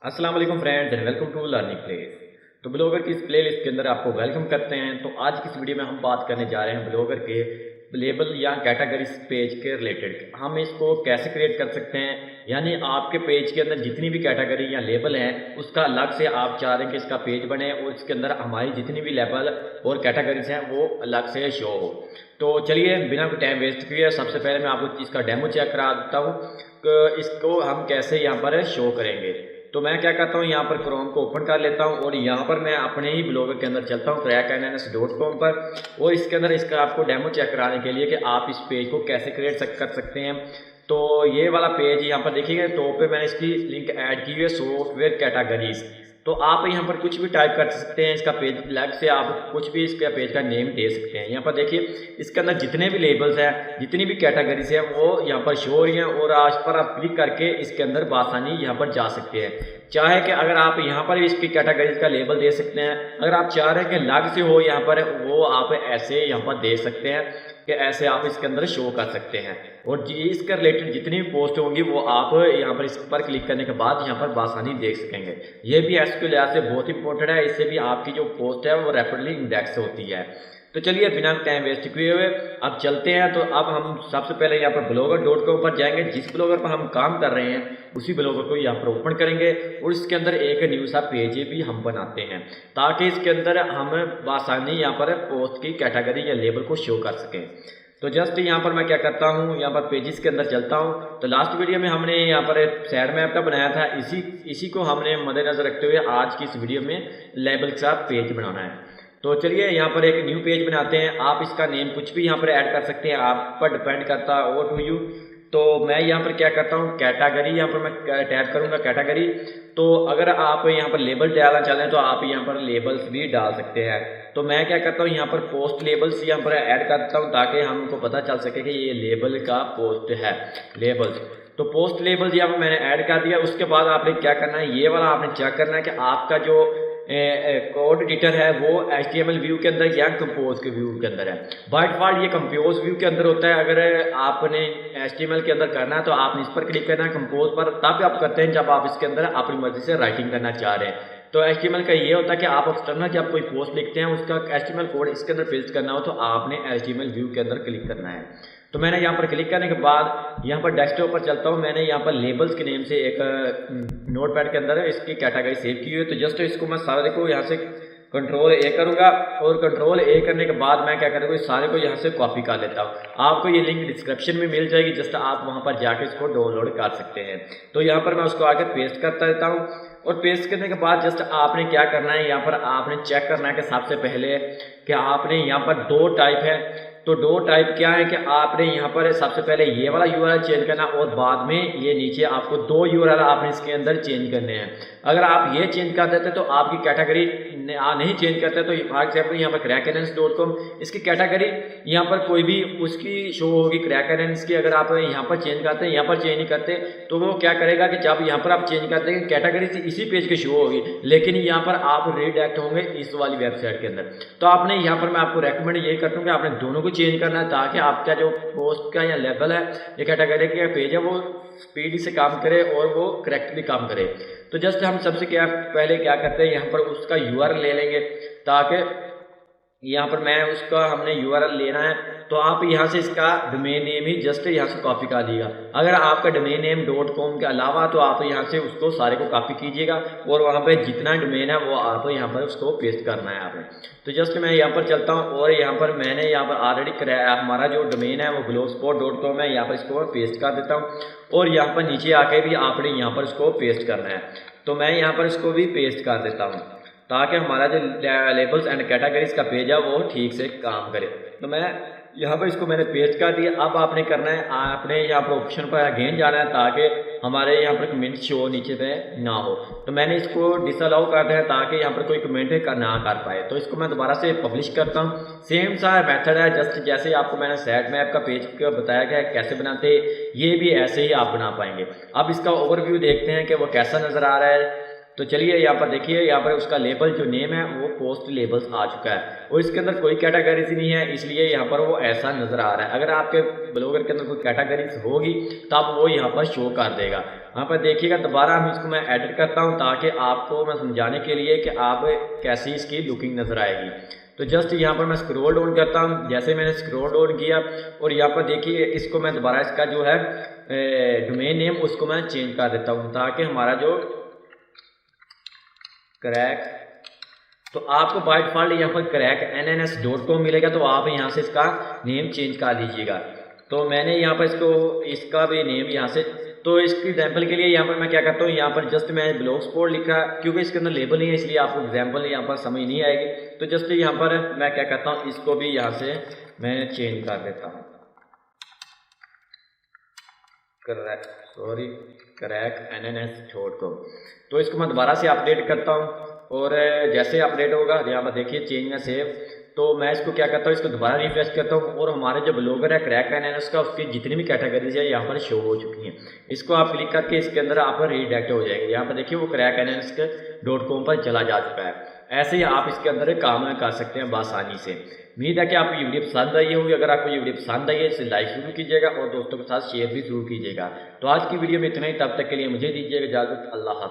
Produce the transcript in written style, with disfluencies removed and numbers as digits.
अस्सलाम वालेकुम friends and welcome to learning place. तो ब्लॉगर की इस प्लेलिस्ट के अंदर आपको वेलकम करते हैं। तो आज की इस वीडियो में हम बात करने जा रहे हैं ब्लॉगर के लेबल या कैटेगरीज पेज के रिलेटेड। हम इसको कैसे क्रिएट कर सकते हैं, यानी आपके पेज के अंदर जितनी भी कैटेगरी या लेबल है उसका अलग से आप चाह रहे हैं कि इसका पेज बने और इसके अंदर हमारी जितनी भी लेबल और कैटेगरीज हैं वो अलग से शो हो। तो चलिए बिना कोई टाइम वेस्ट किए सबसे पहले मैं आपको इसका डेमो चेक करा देता हूँ कि इसको हम कैसे यहाँ पर शो करेंगे। तो मैं क्या करता हूँ, यहाँ पर क्रोम को ओपन कर लेता हूँ और यहाँ पर मैं अपने ही ब्लॉगर के अंदर चलता हूँ crackNNS.com पर। और इसके अंदर इसका आपको डेमो चेक कराने के लिए कि आप इस पेज को कैसे क्रिएट कर सकते हैं। तो ये वाला पेज यहाँ पर देखिएगा, टॉप पे मैंने इसकी लिंक ऐड की हुई है, सॉफ्टवेयर कैटेगरीज। तो आप यहाँ पर कुछ भी टाइप कर सकते हैं, इसका पेज अलग से आप कुछ भी इसके पेज का नेम दे सकते हैं। यहाँ पर देखिए इसके अंदर जितने भी लेबल्स हैं, जितनी भी कैटेगरीज हैं वो यहाँ पर शो हो रही हैं और आज पर आप क्लिक करके इसके अंदर बआसानी यहाँ पर जा सकते हैं। चाहे कि अगर आप यहाँ पर इसकी कैटेगरीज का लेबल दे सकते हैं, अगर आप चाह रहे हैं कि अलग से हो यहाँ पर, वो आप ऐसे यहाँ पर दे सकते हैं कि ऐसे आप इसके अंदर शो कर सकते हैं। और इसके रिलेटेड जितनी भी पोस्ट होंगी वो आप यहाँ पर इस पर क्लिक करने के बाद यहाँ पर बआसानी देख सकेंगे। ये भी एसक्यूएल लिहाज से बहुत इंपॉर्टेंट है, इससे भी आपकी जो पोस्ट है वो रैपिडली इंडेक्स होती है। तो चलिए बिना टाइम वेस्ट किए हुए अब चलते हैं। तो अब हम सबसे पहले यहाँ पर blogger.com पर जाएंगे। जिस ब्लॉगर पर हम काम कर रहे हैं उसी ब्लॉगर को यहाँ पर ओपन करेंगे और इसके अंदर एक न्यू सा पेज भी हम बनाते हैं ताकि इसके अंदर हम आसानी यहाँ पर पोस्ट की कैटेगरी या लेबल को शो कर सकें। तो जस्ट यहाँ पर मैं क्या करता हूँ, यहाँ पर पेजेस के अंदर चलता हूँ। तो लास्ट वीडियो में हमने यहाँ पर साइड मैप का बनाया था, इसी को हमने मद्देनजर रखते हुए आज की इस वीडियो में लेबल के साथ पेज बनाना है। तो चलिए यहाँ पर एक न्यू पेज बनाते हैं। आप इसका नेम कुछ भी यहाँ पर ऐड कर सकते हैं, आप पर डिपेंड करता है ओ टू यू। तो मैं यहाँ पर क्या करता हूँ, कैटेगरी यहाँ पर मैं टैप करूँगा कैटेगरी। तो अगर आप यहाँ पर लेबल डालना चाहते हैं तो आप यहाँ पर लेबल्स भी डाल सकते हैं। तो मैं क्या करता हूँ, यहाँ पर पोस्ट लेबल्स यहाँ पर ऐड करता हूँ ताकि हमको पता चल सके कि ये लेबल का पोस्ट है लेबल्स। तो पोस्ट लेबल्स यहाँ पर मैंने ऐड कर दिया। उसके बाद आपने क्या करना है, ये वाला आपने चेक करना है कि आपका जो कोड एडिटर है वो HTML व्यू के अंदर या कंपोज के व्यू के अंदर है। बाय डिफॉल्ट ये कंपोज व्यू के अंदर होता है। अगर आपने HTML के अंदर करना है तो आपने इस पर क्लिक करना है कंपोज पर, तब आप करते हैं जब आप इसके अंदर अपनी मर्जी से राइटिंग करना चाह रहे हैं। तो HTML का ये होता है कि आप एक्सटर्नल जब कोई पोस्ट लिखते हैं उसका HTML कोड इसके अंदर पेस्ट करना हो तो आपने HTML व्यू के अंदर क्लिक करना है। तो मैंने यहाँ पर क्लिक करने के बाद यहाँ पर डेस्कटॉप पर चलता हूँ। मैंने यहाँ पर लेबल्स के नेम से एक नोटपैड के अंदर इसकी कैटेगरी सेव की हुई है। तो जस्ट इसको मैं सारे को यहाँ से कंट्रोल A करूँगा और कंट्रोल A करने के बाद मैं क्या करूँगा, इस सारे को यहाँ से कॉपी कर लेता हूँ। आपको ये लिंक डिस्क्रिप्शन में मिल जाएगी, जस्ट आप वहाँ पर जाके इसको डाउनलोड कर सकते हैं। तो यहाँ पर मैं उसको आगे पेस्ट करता रहता हूँ और पेस्ट करने के बाद जस्ट आपने क्या करना है, यहाँ पर आपने चेक करना है कि सबसे पहले कि आपने यहाँ पर दो टाइप है। तो दो टाइप क्या है कि आपने यहाँ पर सबसे पहले ये वाला URL चेंज करना और बाद में ये नीचे आपको दो URL आपने इसके अंदर चेंज करने हैं। अगर आप ये चेंज कर देते तो आपकी कैटेगरी नहीं चेंज करते तो फॉर एग्जाम्पल यहाँ पर crackNNS.com इसकी कैटेगरी यहाँ पर कोई भी उसकी शो होगी crackNNS की। अगर आप यहाँ पर चेंज करते हैं, यहाँ पर चेंज नहीं करते तो वो क्या करेगा कि जब यहाँ पर आप चेंज करते हैं कैटेगरी इसी पेज की शो होगी, लेकिन यहाँ पर आप रीडायरेक्ट होंगे इस वाली वेबसाइट के अंदर। तो आपने यहाँ पर मैं आपको रेकमेंड यही करता हूँ कि आपने दोनों को चेंज करना है ताकि आपका जो पोस्ट का या लेवल है या कैटेगरी का पेज है वो स्पीड से काम करे और वो करेक्टली काम करे। तो जस्ट हम सबसे पहले क्या करते हैं, यहाँ पर उसका URL ले लेंगे ताकि यहाँ पर मैं उसका हमने URL लेना है। तो आप यहाँ से इसका डोमेन नेम ही जस्ट यहाँ से कॉपी कर लीजिएगा। अगर आपका डोमेन नेम .com के अलावा तो आप यहाँ से उसको सारे को कॉपी कीजिएगा और वहाँ पे जितना डोमेन है वो आप यहाँ पर उसको पेस्ट करना है आपने। तो जस्ट मैं यहाँ पर चलता हूँ और यहाँ पर मैंने यहाँ पर ऑलरेडी हमारा जो डोमेन है वो blogspot.com है, यहाँ पर इसको पेस्ट कर देता हूँ और यहाँ पर नीचे आके भी आपने यहाँ पर इसको पेस्ट करना है। तो मैं यहाँ पर इसको भी पेस्ट कर देता हूँ ताकि हमारा जो लेबल्स एंड कैटेगरीज का पेज है वो ठीक से काम करे। तो मैं यहाँ पर इसको मैंने पेस्ट कर दिया। अब आपने करना है, आपने यहाँ पर ऑप्शन पर अगेन जाना है ताकि हमारे यहाँ पर कमेंट शो नीचे पे ना हो। तो मैंने इसको डिसअलाउ कर दिया ताकि यहाँ पर कोई कमेंट ना कर पाए। तो इसको मैं दोबारा से पब्लिश करता हूँ। सेम सा मेथड है, जस्ट जैसे आपको मैंने साइट मैप का पेज बताया गया कैसे बनाते, ये भी ऐसे ही आप बना पाएंगे। अब इसका ओवरव्यू देखते हैं कि वो कैसा नज़र आ रहा है। तो चलिए यहाँ पर देखिए, यहाँ पर उसका लेबल जो नेम है वो पोस्ट लेबल्स आ चुका है और इसके अंदर कोई कैटेगरीज नहीं है, इसलिए यहाँ पर वो ऐसा नजर आ रहा है। अगर आपके ब्लॉगर के अंदर कोई कैटेगरीज होगी तब वो यहाँ पर शो कर देगा। यहाँ पर देखिएगा दोबारा हम इसको मैं एडिट करता हूँ ताकि आपको मैं समझाने के लिए कि आप कैसी इसकी लुकिंग नज़र आएगी। तो जस्ट यहाँ पर मैं स्क्रॉल डाउन करता हूँ। जैसे मैंने स्क्रॉल डाउन किया और यहाँ पर देखिए इसको मैं दोबारा इसका जो है डोमेन नेम उसको मैं चेंज कर देता हूँ ताकि हमारा जो क्रैक, तो आपको बाय डिफॉल्ट यहाँ पर cracknns.com मिलेगा, तो आप यहाँ से इसका नेम चेंज कर लीजिएगा। तो मैंने यहाँ पर इसका भी नेम यहाँ से, तो इसकी एग्जाम्पल के लिए यहाँ पर मैं क्या करता हूँ, यहाँ पर जस्ट मैं ब्लॉग स्पॉट लिखा क्योंकि इसके अंदर लेबल नहीं है इसलिए आपको एग्जाम्पल यहाँ पर समझ नहीं आएगी। तो जस्ट यहाँ पर मैं क्या करता हूँ, इसको भी यहाँ से मैं चेंज कर देता हूँ, cracknns.com। तो इसको मैं दोबारा से अपडेट करता हूँ और जैसे अपडेट होगा यहाँ पर देखिए चेंज में सेव, तो मैं इसको क्या करता हूँ, इसको दोबारा रिफ्रेश करता हूँ और हमारे जो ब्लॉगर है क्रैकnns का उसकी जितनी भी कैटेगरीज है यहाँ पर शो हो चुकी हैं। इसको आप क्लिक करके इसके अंदर आप रीडायरेक्ट हो जाएंगे। यहाँ पर देखिए वो cracknns.com पर चला जा चुका है। ऐसे ही आप इसके अंदर काम कर सकते हैं बआसानी से। उम्मीद है कि आपको ये वीडियो पसंद आई होगी। अगर आपको ये वीडियो पसंद आई है इसे लाइक जरूर कीजिएगा और दोस्तों के साथ शेयर भी जरूर कीजिएगा। तो आज की वीडियो में इतना ही, तब तक के लिए मुझे दीजिएगा इजाज़त। अल्लाह हाफ़िज़।